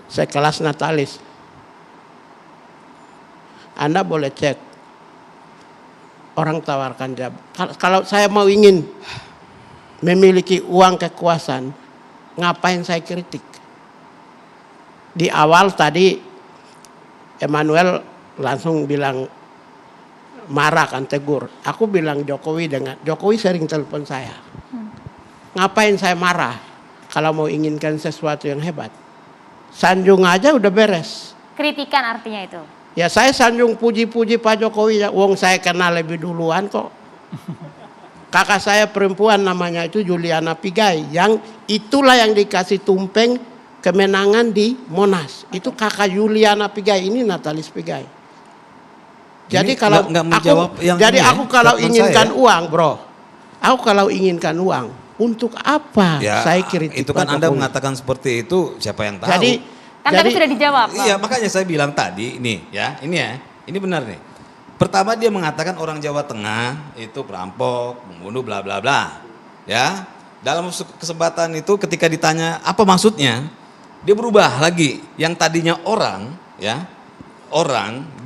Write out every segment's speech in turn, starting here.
sekelas Natalis. Anda boleh cek, orang tawarkan jabatan. Kalau saya mau ingin memiliki uang kekuasaan, ngapain saya kritik? Di awal tadi Emmanuel langsung bilang marah kan, tegur. Aku bilang Jokowi sering telepon saya. Ngapain saya marah kalau mau inginkan sesuatu yang hebat? Sanjung aja udah beres. Kritikan artinya itu. Ya saya sanjung puji-puji Pak Jokowi, ya wong saya kenal lebih duluan kok. Kakak saya perempuan namanya itu Juliana Pigai, yang itulah yang dikasih tumpeng kemenangan di Monas. Itu kakak Juliana Pigai, ini Natalis Pigai. Jadi kalau aku kalau inginkan uang, bro, aku kalau inginkan uang, untuk apa ya, saya kritik? Itu kan Anda mengatakan seperti itu, siapa yang tahu? Kan tadi sudah dijawab. Iya, makanya saya bilang tadi, ini benar nih. Pertama dia mengatakan orang Jawa Tengah itu perampok, membunuh, bla bla bla. Ya, dalam kesempatan itu ketika ditanya apa maksudnya, dia berubah lagi. Yang tadinya orang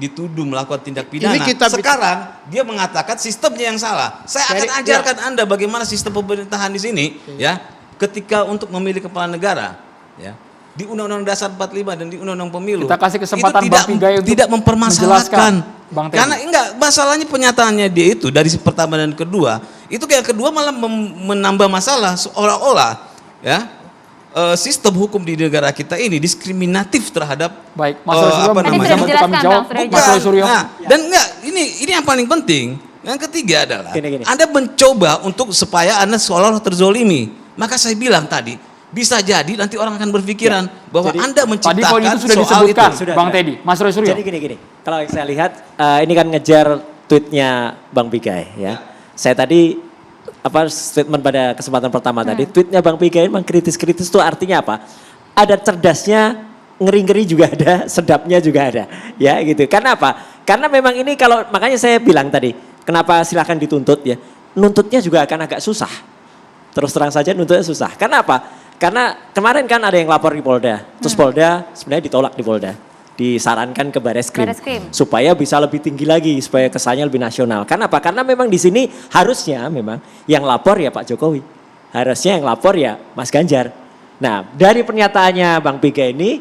dituduh melakukan tindak pidana. Sekarang dia mengatakan sistemnya yang salah. Saya akan ajarkan Anda bagaimana sistem pemerintahan di sini, ya. Ketika untuk memilih kepala negara, ya. Di Undang-Undang Dasar 45 dan di Undang-Undang Pemilu. Kita kasih kesempatan Bang Pigai untuk tidak mempermasalahkan. Bang Teddy. Karena enggak, masalahnya penyataannya dia itu dari pertama dan kedua, itu kayak kedua malah menambah masalah seolah-olah ya. Sistem hukum di negara kita ini diskriminatif terhadap apa namanya? Kami jawab, Mas Suryo. Dan enggak, ini yang paling penting. Yang ketiga adalah Anda mencoba untuk supaya Anda seolah-olah terzolimi. Maka saya bilang tadi, bisa jadi nanti orang akan berpikiran bahwa Anda menciptakan tadi poin itu sudah disebutkan, Bang Teddy, Mas Roy Suryo. Jadi gini, kalau saya lihat ini kan ngejar tweetnya Bang Pigai ya. Saya tadi statement pada kesempatan pertama tadi, tweetnya Bang Pigai memang kritis-kritis itu artinya apa? Ada cerdasnya, ngeri-ngeri juga ada, sedapnya juga ada. Ya gitu. Karena apa? Karena memang ini kalau makanya saya bilang tadi, kenapa silahkan dituntut ya. Nuntutnya juga akan agak susah. Terus terang saja nuntutnya susah. Karena apa? Karena kemarin kan ada yang lapor di Polda, terus Polda sebenarnya ditolak di Polda, disarankan ke Bareskrim supaya bisa lebih tinggi lagi, supaya kesannya lebih nasional. Karena apa? Karena memang di sini harusnya memang yang lapor ya Pak Jokowi, harusnya yang lapor ya Mas Ganjar. Nah dari pernyataannya Bang Pigai ini,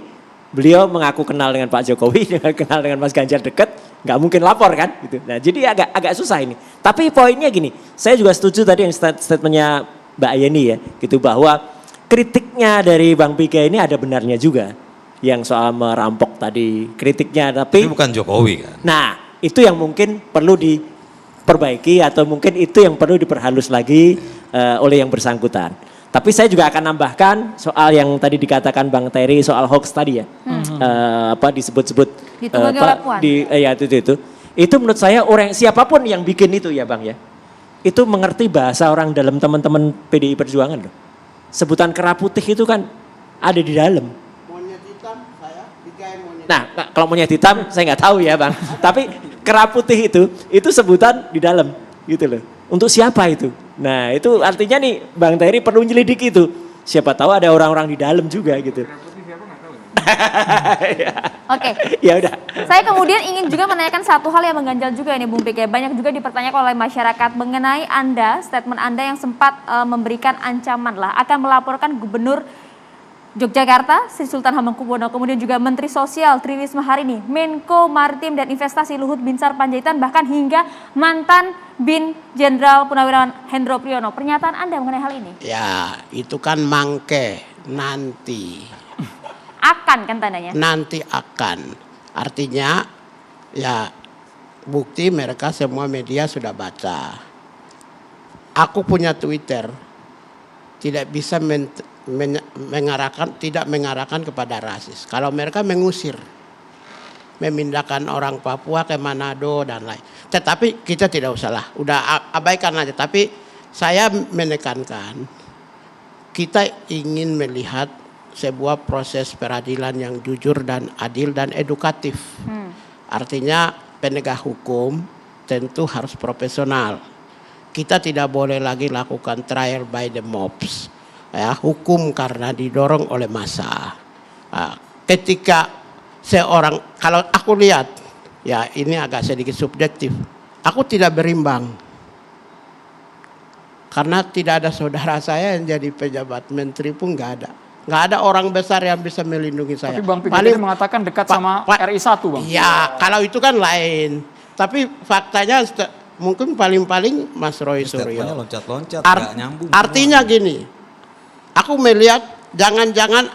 beliau mengaku kenal dengan Pak Jokowi, kenal dengan Mas Ganjar dekat, nggak mungkin lapor kan? Gitu. Nah jadi agak susah ini. Tapi poinnya gini, saya juga setuju tadi yang statementnya Mbak Yeni ya, gitu bahwa kritiknya dari Bang Pigai ini ada benarnya juga. Yang soal merampok tadi kritiknya, tapi bukan Jokowi kan. Nah itu yang mungkin perlu diperbaiki atau mungkin itu yang perlu diperhalus lagi oleh yang bersangkutan. Tapi saya juga akan nambahkan soal yang tadi dikatakan Bang Terry soal hoax tadi ya. Disebut-sebut itu menurut saya orang siapapun yang bikin itu ya Bang ya, itu mengerti bahasa orang dalam, teman-teman PDI Perjuangan loh. Sebutan kera putih itu kan ada di dalam. Monyet hitam, saya Pigai monyet. Nah, kalau monyet hitam saya nggak tahu ya Bang. Tapi kera putih itu sebutan di dalam gitu loh. Untuk siapa itu? Nah itu artinya nih Bang Terry perlu nyelidiki itu. Siapa tahu ada orang-orang di dalam juga gitu. Oke. Ya udah. Saya kemudian ingin juga menanyakan satu hal yang mengganjal juga ini Bung Pigai. Banyak juga dipertanyakan oleh masyarakat mengenai statement Anda yang sempat memberikan ancaman lah akan melaporkan Gubernur Yogyakarta Sri Sultan Hamengkubuwono, kemudian juga Menteri Sosial Tri Risma hari ini, Menko Maritim dan Investasi Luhut Binsar Panjaitan, bahkan hingga mantan Bin Jenderal Purnawirawan Hendro Priyono. Pernyataan Anda mengenai hal ini? Ya itu kan mangke nanti. Akan kan tandanya? Nanti akan. Artinya ya bukti mereka semua media sudah baca. Aku punya Twitter, tidak bisa tidak mengarahkan kepada rasis. Kalau mereka mengusir, memindahkan orang Papua ke Manado dan lain. Tetapi kita tidak usahlah, udah abaikan aja. Tapi saya menekankan, kita ingin melihat sebuah proses peradilan yang jujur dan adil dan edukatif. Artinya penegak hukum tentu harus profesional. Kita tidak boleh lagi lakukan trial by the mobs. Ya, hukum karena didorong oleh massa. ketika seorang, kalau aku lihat, ya ini agak sedikit subjektif, aku tidak berimbang. Karena tidak ada saudara saya yang jadi pejabat menteri pun nggak ada. Nggak ada orang besar yang bisa melindungi saya. Tapi Bang Pigai tadi mengatakan dekat sama RI1 Bang. Ya kalau itu kan lain. Tapi faktanya mungkin paling-paling Mas Roy Statementnya Suryo. loncat-loncat, nggak nyambung. Artinya gini, aku melihat jangan-jangan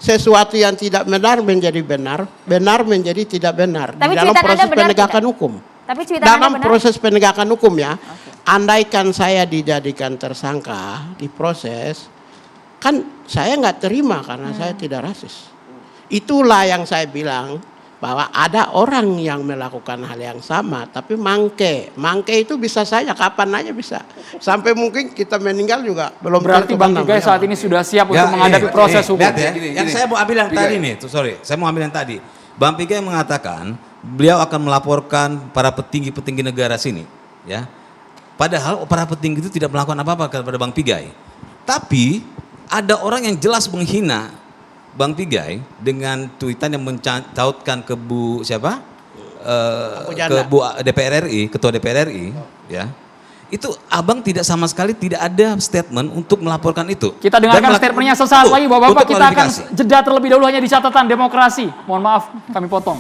sesuatu yang tidak benar menjadi benar, benar menjadi tidak benar Tapi di dalam cuitan proses Anda benar penegakan tidak? hukum. Tapi cuitan Dalam Anda benar? proses penegakan hukum ya, andaikan saya dijadikan tersangka di proses, kan saya nggak terima karena saya tidak rasis. Itulah yang saya bilang bahwa ada orang yang melakukan hal yang sama, tapi mangke itu bisa saja kapan aja bisa. Sampai mungkin kita meninggal juga belum Berarti tentu Bang kan Pigai namanya. saat ini sudah siap untuk menghadapi proses hukum. Lihat ya, yang saya mau ambil yang tadi nih, saya mau ambil yang tadi. Bang Pigai mengatakan beliau akan melaporkan para petinggi-petinggi negara sini, ya. Padahal para petinggi itu tidak melakukan apa-apa kepada Bang Pigai. Tapi ada orang yang jelas menghina Bang Pigai dengan tweetan yang mencautkan ke Bu siapa? Ke Bu DPR RI, Ketua DPR RI, ya. Itu abang tidak sama sekali tidak ada statement untuk melaporkan itu. Kita dengarkan statementnya sesaat lagi Bapak-Bapak, untuk kita akan klarifikasi. jeda terlebih dahulu hanya di catatan demokrasi. Mohon maaf kami potong.